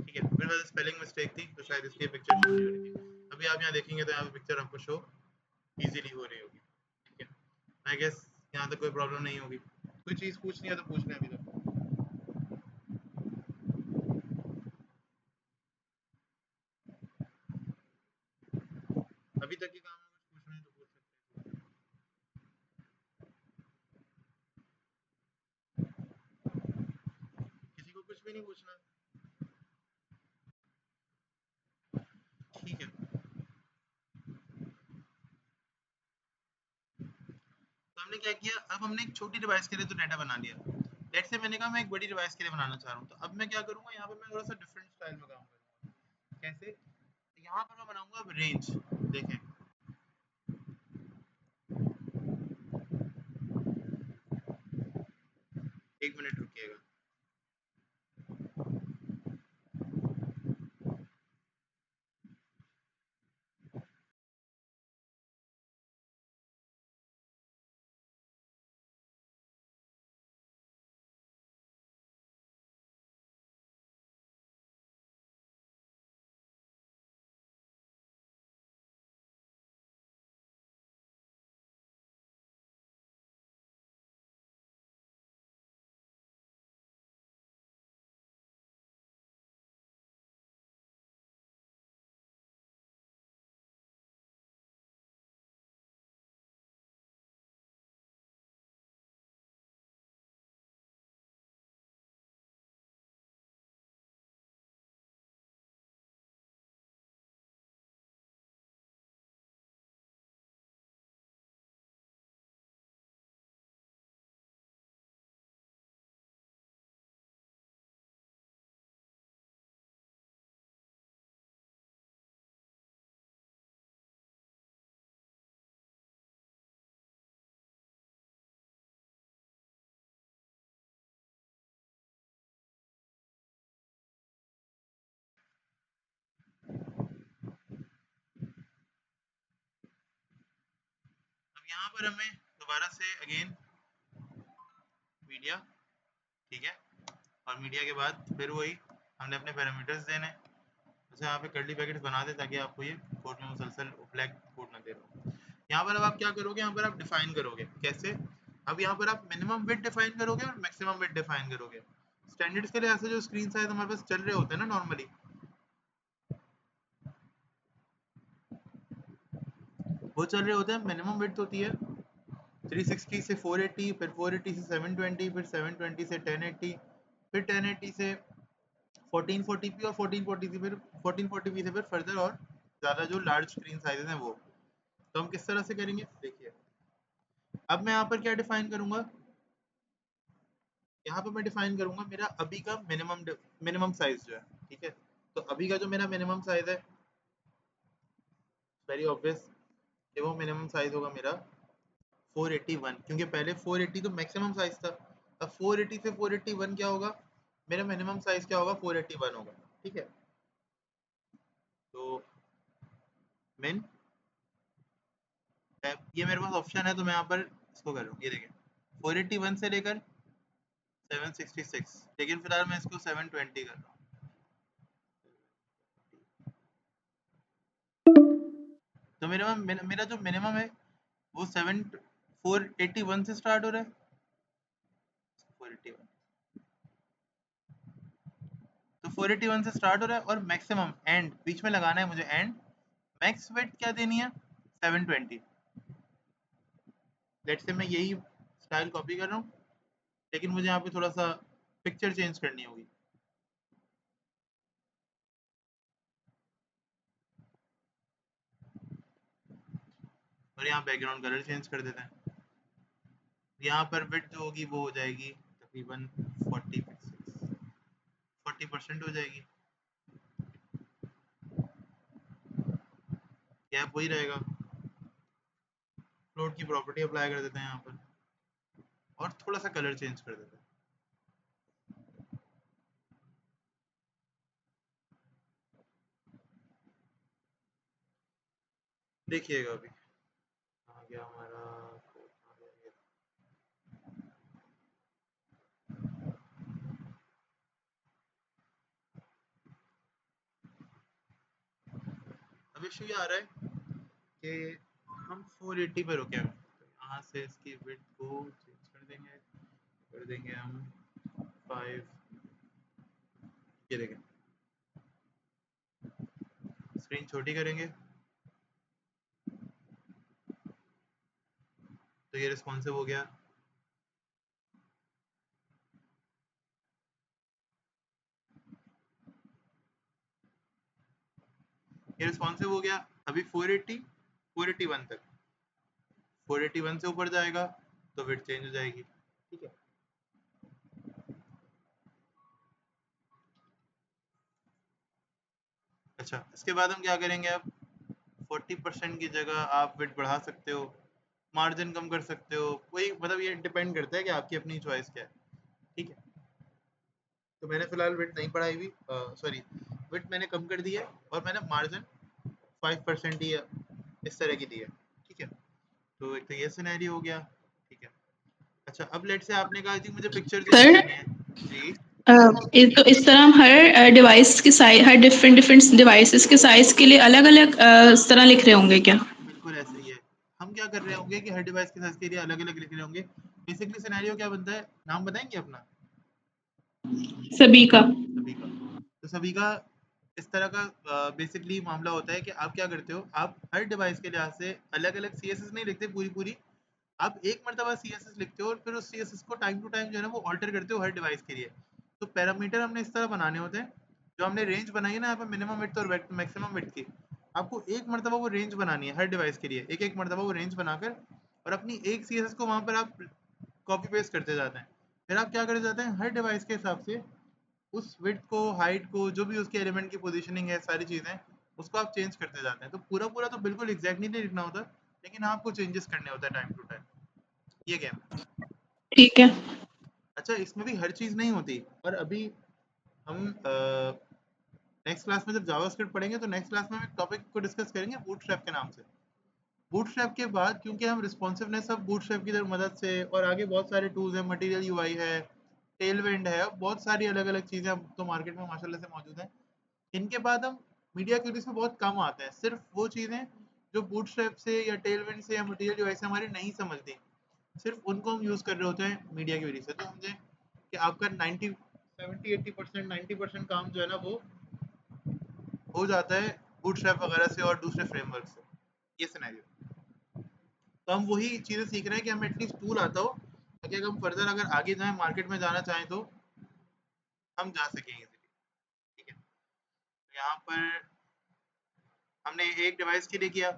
ठीक है, मेरे पास स्पेलिंग मिस्टेक थी, तो शायद इसलिए पिक्चर शो नहीं हो रही थी। अभी आप यहाँ देखेंगे तो यहाँ पे पिक्चर आपको शो इजीली हो रही होगी। ठीक है, आई गेस यहाँ तक कोई प्रॉब्लम नहीं होगी। कोई चीज़ पूछनी है तो पूछ लें अभी तक। अभी तक के काम में कुछ पूछना है तो पूछ सकते हैं। किसी को कुछ भी नहीं पूछना। ठीक है, तो हमने क्या किया, अब हमने एक छोटी डिवाइस के लिए तो डाटा बना लिया। लेट्स से मैंने कहा मैं एक बड़ी डिवाइस के लिए बनाना चाह रहा हूँ, तो अब मैं क्या करूँगा, यहाँ पे मैं थोड़ा सा डिफरेंट स्टाइल में काम करूँगा। कैसे, यहाँ पर मैं बनाऊंगा अब रेंज। देखें, एक मिनट रुकिएगा। यहाँ पर हमें दोबारा से अगेन मीडिया, ठीक है, और मीडिया के बाद फिर वही हमने अपने पैरामीटर्स देने। अच्छा यहाँ पे कर्ली ब्रैकेट्स बना दे ताकि आपको ये कोड में मुसलसल ब्लैक कोड ना दे रहा हो। यहाँ पर अब आप क्या करोगे, यहाँ पर आप डिफाइन करोगे कैसे। अब यहाँ पर आप मिनिमम विड्थ डिफाइन करोगे और मैक्सिमम विड्थ डिफाइन करोगे। स्टैंडर्ड्स के लिए ऐसे जो स्क्रीन साइज हमारे पास चल रहे होते हैं ना नॉर्मली, वो चल रहे होते हैं। मिनिमम विड्थ होती है 360 से 480, फिर 480 से 720, फिर 720 से 1080, फिर 1080 से 1440p और 1440 से फिर 1440p से फिर फर्दर और ज़्यादा जो लार्ज स्क्रीन साइजेस हैं वो। तो हम किस तरह से करेंगे देखिए। अब मैं यहाँ पर क्या डिफाइन करूंगा, यहाँ पर मैं डिफाइन करूंगा मेरा अभी का मिनिमम साइज जो है, ठीक है। तो अभी का जो मेरा मिनिमम साइज है, वेरी ऑब्वियस कि वो मिनिमम साइज होगा मेरा 481, क्योंकि पहले 480 तो मैक्सिमम साइज था। अब 480 से 481 क्या होगा, मेरा मिनिमम साइज क्या होगा, 481 होगा, ठीक है। तो मिन ये मेरे पास ऑप्शन है, तो मैं यहाँ पर इसको कर रहा हूँ। ये देखें 481 से लेकर 766, लेकिन फिलहाल मैं इसको 720 कर रहा हूँ। तो मेरा जो मिनिमम है वो 481 से स्टार्ट हो रहा है, 481। तो 481 से स्टार्ट हो रहा है और मैक्सिमम एंड बीच में लगाना है मुझे, एंड मैक्स विड्थ क्या देनी है 720। लेट्स से मैं यही स्टाइल कॉपी कर रहा हूँ, लेकिन मुझे यहाँ पे थोड़ा सा पिक्चर चेंज करनी होगी। और यहाँ बैकग्राउंड कलर चेंज कर देते हैं। यहाँ पर विड्थ जो होगी वो हो जाएगी तकरीबन 40 पिक्सेल्स, 40% हो जाएगी। गैप वही रहेगा। फ्लोट की प्रॉपर्टी अप्लाई कर देते हैं यहाँ पर और थोड़ा सा कलर चेंज कर देते हैं। देखिएगा अभी आ गया हमारा। अब इशू ये आ रहा है कि हम 480 पे रुके हैं, तो यहाँ से इसकी विड्थ को चेंज कर देंगे हम 5। ये देखें स्क्रीन छोटी करेंगे तो ये रिस्पॉन्सिव हो गया। ये रिस्पॉन्सिव हो गया। अभी 480 481 तक, 481 से ऊपर जाएगा तो विड्थ चेंज हो जाएगी, ठीक है। अच्छा इसके बाद हम क्या करेंगे, अब 40% की जगह आप विड्थ बढ़ा सकते हो, मार्जिन कम कर सकते हो, वही मतलब ये डिपेंड करता है कि आपकी अपनी चॉइस क्या है, ठीक है। तो मैंने फिलहाल विड्थ नहीं बढ़ाई हुई, सॉरी विड्थ मैंने कम कर दी है और मैंने मार्जिन 5% ही इस तरह की दी है, ठीक है। तो एक तो ये सिनेरियो हो गया, ठीक है। अच्छा अब लेट से आपने कहा थी मुझे पिक्चर चेंज सर करनी है जी। तो इस तरह हम हर डिवाइस के साइज, हर डिफरेंट डिफरेंट डिवाइसेस के साइज के लिए अलग अलग इस तरह लिख रहे होंगे क्या? बिल्कुल ऐसे ही है। हम क्या कर रहे होंगे कि हर डिवाइस के साइज के लिए अलग अलग लिख रहे होंगे। बेसिकली सिनेरियो क्या बनता है, नाम बताएंगे अपना सभी का। सभी का। तो सभी का इस तरह का बेसिकली मामला होता है कि आप क्या करते हो, आप हर डिवाइस के लिहाज से अलग अलग सी एस एस नहीं लिखते पूरी पूरी, आप एक मरतबा सी एस एस लिखते हो और फिर उस सी एस एस को टाइम टू टाइम जो है ना वो ऑल्टर करते हो हर डिवाइस के लिए। तो पैरामीटर हमने इस तरह बनाने होते हैं, जो हमने रेंज बनाई है ना यहाँ पे मिनिमम विड्थ और मैक्सिमम विड्थ की, आपको एक मरतबा वो रेंज बनानी है हर डिवाइस के लिए, एक एक मरतबा वो रेंज बनाकर और अपनी एक सी एस एस को वहाँ पर आप कॉपी पेस्ट करते जाते हैं। फिर आप क्या करते जाते हैं हर डिवाइस के हिसाब से उस विड्थ को, हाइट को, जो भी उसके एलिमेंट की पोजीशनिंग है, सारी चीज़ें उसको आप चेंज करते जाते हैं। तो पूरा पूरा तो बिल्कुल एग्जैक्टली नहीं लिखना होता, लेकिन आपको चेंजेस करने होता है टाइम टू टाइम। ये गेम है। ठीक है। अच्छा इसमें भी हर चीज़ नहीं होती, और अभी हम नेक्स्ट क्लास में जब जावास्क्रिप्ट पढ़ेंगे तो नेक्स्ट क्लास में हम एक टॉपिक को डिस्कस करेंगे बूटस्ट्रैप के नाम से। बूटस्ट्रैप के बाद क्योंकि हम रिस्पॉन्सिवनेस अब बूटस्ट्रैप की तरफ मदद से और आगे बहुत सारे टूल्स हैं, मटेरियल यूआई है, टेलविंड है, अब बहुत सारी अलग अलग चीज़ें अब तो मार्केट में माशाल्लाह से मौजूद हैं। इनके बाद हम मीडिया क्यूरीज में बहुत कम आते हैं, सिर्फ वो चीज़ें जो बूटस्ट्रैप से या टेलविंड से या मटेरियल यूआई से हमारी नहीं समझती, सिर्फ उनको हम यूज़ कर रहे होते हैं मीडिया क्यूरी से। तो समझे कि आपका 70-80% 90% काम जो है ना वो हो जाता है बूटस्ट्रैप वगैरह से और दूसरे फ्रेमवर्क से। ये सिनेरियो, तो हम वही चीज़ें सीख रहे हैं कि हमें एटलीस्ट टूल आता हो ताकि अगर हम फर्दर अगर आगे जाएं मार्केट में जाना चाहें तो हम जा सकें इजीली। ठीक है, तो यहाँ पर हमने एक डिवाइस के लिए किया,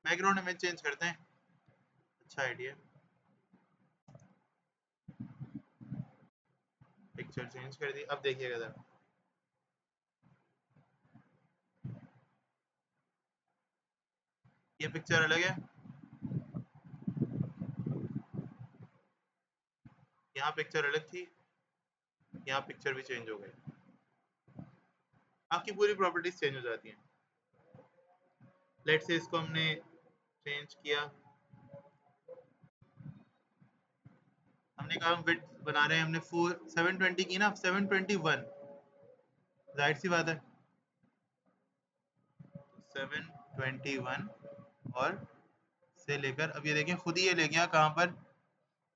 बैकग्राउंड इमेज चेंज करते हैं, अच्छा आइडिया। पिक्चर चेंज कर दी, अब देखिएगा जरा, ये पिक्चर अलग है, यहाँ पिक्चर अलग थी, यहाँ पिक्चर भी चेंज हो गई, आपकी पूरी प्रॉपर्टीज चेंज हो जाती हैं। लेट से इसको हमने चेंज किया, हमने कहा हम विड्थ बना रहे हैं, हमने 720 की ना, 721, जाहिर सी बात है 721 और से लेकर अब ये देखें खुद ही ये ले गया कहाँ पर,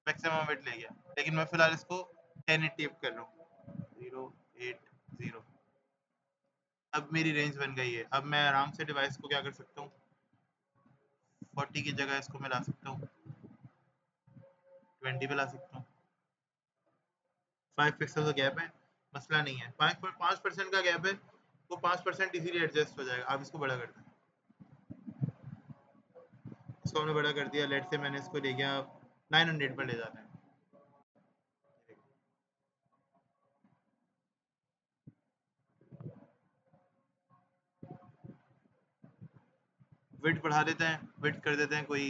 मैक्सिमम विड्थ ले गया, लेकिन मैं फिलहाल इसको 1080 कर रहा हूँ, 080। अब मेरी रेंज बन गई है, अब मैं आराम से डिवाइस को क्या कर सकता हूँ, 40 की जगह इसको मैं ला सकता हूँ 20 पे ला सकता हूँ। 5 पिक्सल का गैप है, मसला नहीं है, 5% का गैप है, वो 5% इजीली एडजस्ट हो जाएगा। आप इसको बड़ा कर दें, इसको हमने बड़ा कर दिया, लेट से मैंने इसको ले गया 900 पर ले जाना है, विड्थ बढ़ा देते हैं, विड्थ कर देते हैं कोई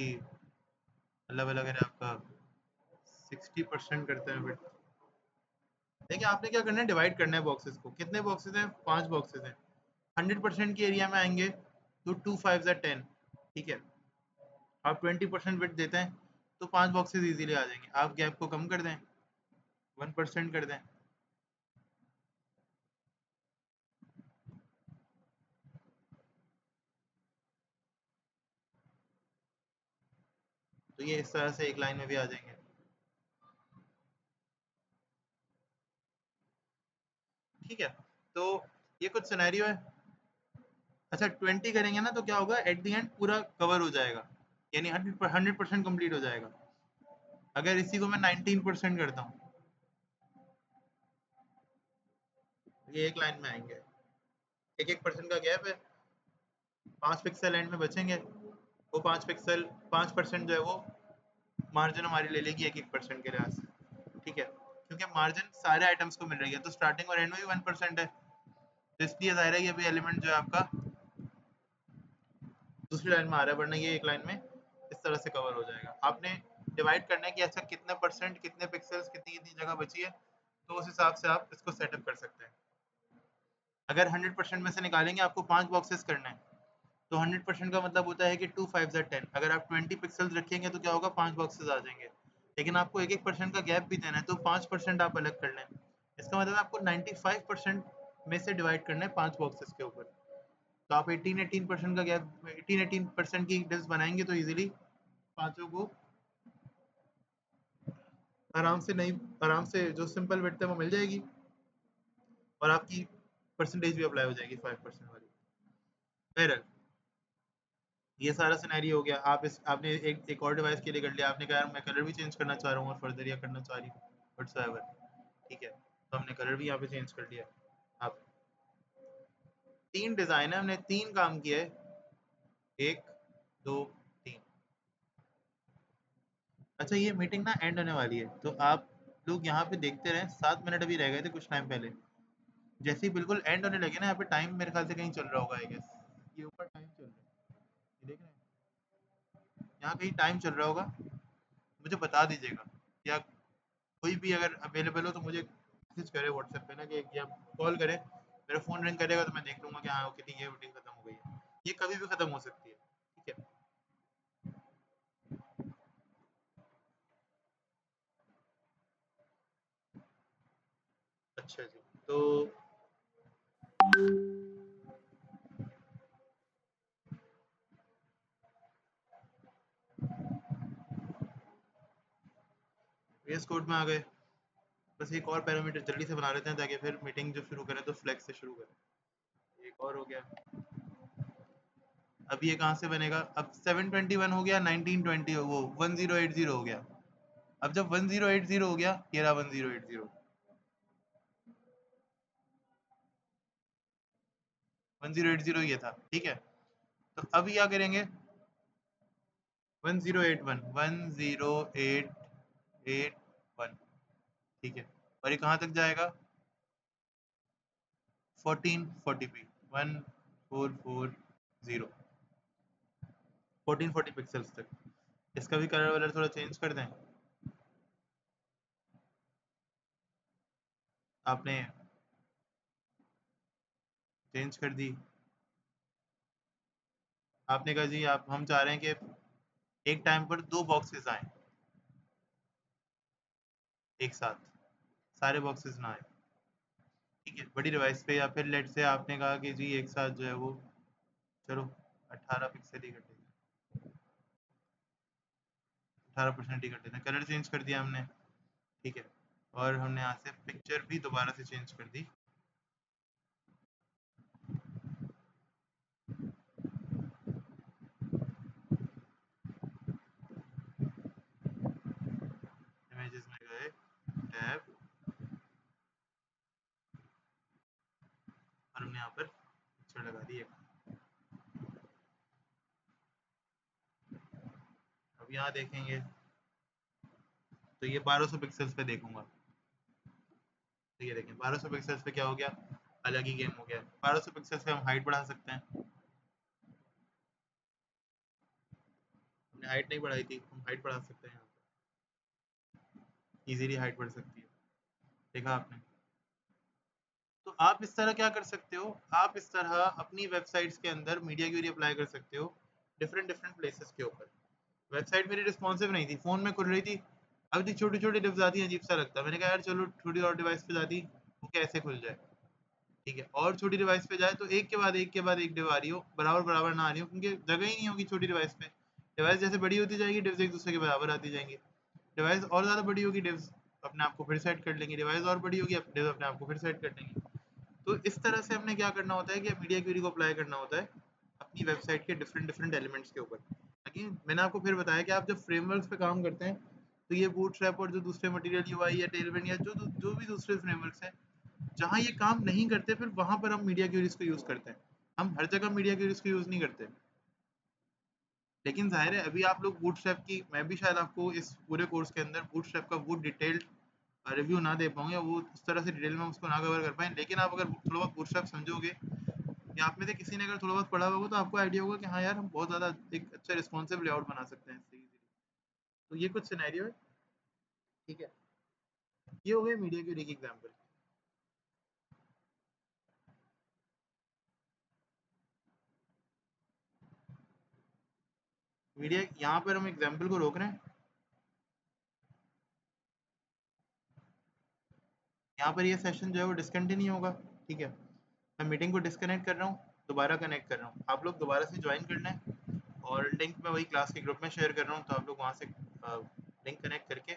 अल्लाह वाला करे आपका 60% करते हैं विड्थ। देखिए आपने क्या करना है, डिवाइड करना है बॉक्सेस को, कितने बॉक्सेस हैं, 5 बॉक्सेस हैं, 100% की एरिया में आएंगे तो 2 5 10, ठीक है, आप 20% विड्थ देते हैं तो 5 बॉक्सेस इजीली आ जाएंगे, आप गैप को कम कर दें, 1% कर दें, तो ये इस तरह से एक लाइन में भी आ जाएंगे। ठीक है, तो ये कुछ सिनेरियो है। अच्छा 20 करेंगे ना तो क्या होगा, एट द एंड पूरा कवर हो जाएगा, यानी 100% कंप्लीट हो जाएगा। अगर इसी को मैं 19% करता हूँ, ये एक लाइन में आएंगे, एक एक परसेंट का गैप है, 5 पिक्सल एंड में बचेंगे, वो 5 पिक्सल 5% जो है वो मार्जिन हमारी ले लेगी एक एक परसेंट के लिहाज से। ठीक है, क्योंकि मार्जिन सारे आइटम्स को मिल रही है तो स्टार्टिंग और एंड में भी 1% है, तो इसलिए जाहिर है ये भी एलिमेंट जो है आपका दूसरी लाइन में आ रहा है, वरना ये एक लाइन में इस तरह से कवर हो जाएगा। आपने डिवाइड करना है कि अच्छा कितने परसेंट, कितने पिक्सल्स, कितनी कितनी जगह बची है, तो उस हिसाब से आप इसको सेटअप कर सकते हैं। अगर 100% में से निकालेंगे, आपको 5 बॉक्सेस करना है, तो 100% का मतलब होता है कि 2 5 10, अगर आप 20 पिक्सल्स रखेंगे तो क्या होगा, 5 बॉक्सेस आ जाएंगे, लेकिन आपको एक एक परसेंट का गैप भी देना है तो 5% आप अलग कर लें, इसका मतलब आपको 95% में से डिवाइड करना है 5 बॉक्सेस के ऊपर, तो आप 18% का गैप, 18% की डिस्क बनाएंगे तो इजीली पांचों को आराम से, नहीं आराम से जो सिंपल विड्थ है वो मिल जाएगी और आपकी परसेंटेज भी अप्लाई हो जाएगी 5% वाली। बहरहाल ये सारा सिनेरियो हो गया, आप इस आपने एक और डिवाइस के लिए कर लिया, आपने कहा यार मैं कलर भी चेंज करना चाह रहा हूँ और फर्दर या करना चाह रही हूँ व्हाट्सएवर, ठीक है, तो हमने कलर भी यहाँ पे चेंज कर लिया। आप 3 डिज़ाइन है, हमने 3 काम किया है, 1 2 3। अच्छा ये मीटिंग ना एंड होने वाली है, तो आप लोग यहाँ पे देखते रहें, 7 मिनट अभी रह गए थे कुछ टाइम पहले, जैसे ही बिल्कुल एंड होने लगे ना, यहाँ पे टाइम मेरे ख्याल से कहीं चल रहा होगा आई गेस, ये ऊपर टाइम चल रहा है, ये देख रहे हैं, यहाँ कहीं टाइम चल रहा होगा, मुझे बता दीजिएगा, या कोई भी अगर अवेलेबल हो तो मुझे मैसेज करे व्हाट्सएप पे ना, कि या कॉल करे, मेरा फ़ोन रिंग करेगा तो मैं देख लूँगा कि हाँ ओके ठीक है मीटिंग खत्म हो गई है, ये कभी भी खत्म हो सकती है, ठीक है। अच्छा जी, तो VS कोड में आ गए। बस एक और पैरामीटर जल्दी से बना लेते हैं ताकि फिर मीटिंग जब शुरू करें तो फ्लेक्स से शुरू करें। एक और हो गया। अब ये कहाँ से बनेगा? अब 721 हो गया, 1920 वो 1080 हो गया। अब जब 1080 हो गया, ये रहा 1080, 1080 ये था, ठीक है। तो अब क्या करेंगे? 1081, 10881, ठीक है। और ये कहाँ तक जाएगा? 1440p, 1440, 1440 पिक्सल्स तक। इसका भी कलर वलर थोड़ा चेंज कर दें। आपने चेंज कर दी। आपने कहा जी आप हम चाह रहे हैं कि एक टाइम पर 2 बॉक्सेस आए एक साथ, सारे बॉक्सेस ना आए, ठीक है, बड़ी डिवाइस पे। या फिर लेट से आपने कहा कि जी एक साथ जो है वो चलो 18 पिक्सल ही कर देते हैं, 18% ही कर देते हैं। कलर चेंज कर दिया हमने, ठीक है। और हमने यहाँ से पिक्चर भी दोबारा से चेंज कर दी। इमेजेस में गए, टैब, और हमने यहाँ पर पिक्चर लगा दी एक। अब यहाँ देखेंगे तो ये 1200 पिक्सल्स पे देखूंगा। तो ये देखें 1200 पिक्सल्स पे क्या हो गया? अलग ही गेम हो गया। 1200 पिक्सल्स पे हम हाइट बढ़ा सकते हैं। हमने हाइट नहीं बढ़ाई थी, हम हाइट बढ़ा सकते हैं। यहाँ पे इजीली हाइट बढ़ सकती है, देखा आपने। तो आप इस तरह क्या कर सकते हो? आप इस तरह अपनी वेबसाइट्स के अंदर मीडिया क्यूरी अप्लाई कर सकते हो डिफरेंट डिफरेंट प्लेसेस के ऊपर। वेबसाइट मेरी रिस्पॉन्सिव नहीं थी, फ़ोन में खुल रही थी। अब थी छोटी छोटी डिप्स आती हैं, अजीब सा लगता है। मैंने कहा यार चलो छोटी और डिवाइस पे जाती वो कैसे खुल जाए, ठीक है। और छोटी डिवाइस पे जाए तो एक के बाद एक के बाद एक डिव आ रही हो, बराबर बराबर ना आ रही हो, क्योंकि जगह ही नहीं होगी छोटी डिवाइस पे। डिवाइस जैसे बड़ी होती जाएगी, डिव्स एक दूसरे के बराबर आती जाएंगी। डिवाइस और ज़्यादा बड़ी होगी, डिव्स अपने आप को फिर सेट कर लेंगी। डिवाइस और बड़ी होगी, डिव्स अपने आप को फिर सेट कर लेंगी। तो इस तरह से हमने क्या करना होता है कि मीडिया क्वेरी को अप्लाई करना होता है अपनी वेबसाइट के डिफरेंट डिफरेंट एलिमेंट्स के ऊपर। अगेन मैंने आपको फिर बताया कि आप जब फ्रेमवर्क्स पे काम करते हैं तो ये बूटस्ट्रैप और जो दूसरे मटेरियल यूआई या टेलविंड या जो भी दूसरे फ्रेमवर्क्स हैं, जहाँ ये काम नहीं करते फिर वहां पर हम मीडिया क्वेरीज को यूज करते हैं। हम हर जगह मीडिया क्वेरीज को यूज नहीं करते। लेकिन जाहिर है अभी आप लोग बूटस्ट्रैप की, मैं भी शायद आपको इस पूरे कोर्स के अंदर बूटस्ट्रैप का वो डिटेल्ड रिव्यू ना दे पाऊँ, या वो उस तरह से डिटेल में उसको ना कवर कर पाए। लेकिन आप अगर थोड़ा बहुत बूटस्ट्रैप समझोगे, या आप में से किसी ने अगर थोड़ा बहुत पढ़ा होगा, तो आपको आइडिया होगा कि हाँ यार हम बहुत ज़्यादा एक अच्छा रिस्पॉन्सिव लेआउट बना सकते हैं इससे इजीली। तो ये कुछ सिनेरियो है, ठीक है। ये हो गए मीडिया क्यूरी की एग्जाम्पल। मीडिया यहाँ पर हम एग्जाम्पल को रोक रहे हैं। यहाँ पर ये सेशन जो है वो डिसकंटिन्यू होगा, ठीक है। मैं मीटिंग को डिस्कनेक्ट कर रहा हूँ, दोबारा कनेक्ट कर रहा हूँ। आप लोग दोबारा से ज्वाइन करना है, और लिंक मैं वही क्लास के ग्रुप में शेयर कर रहा हूँ, तो आप लोग वहाँ से लिंक कनेक्ट करके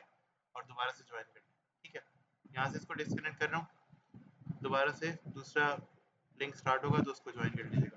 और दोबारा से ज्वाइन करना है, ठीक है। यहाँ से इसको डिस्कनेक्ट कर रहा हूँ, दोबारा से दूसरा लिंक स्टार्ट होगा तो उसको ज्वाइन कर लीजिएगा।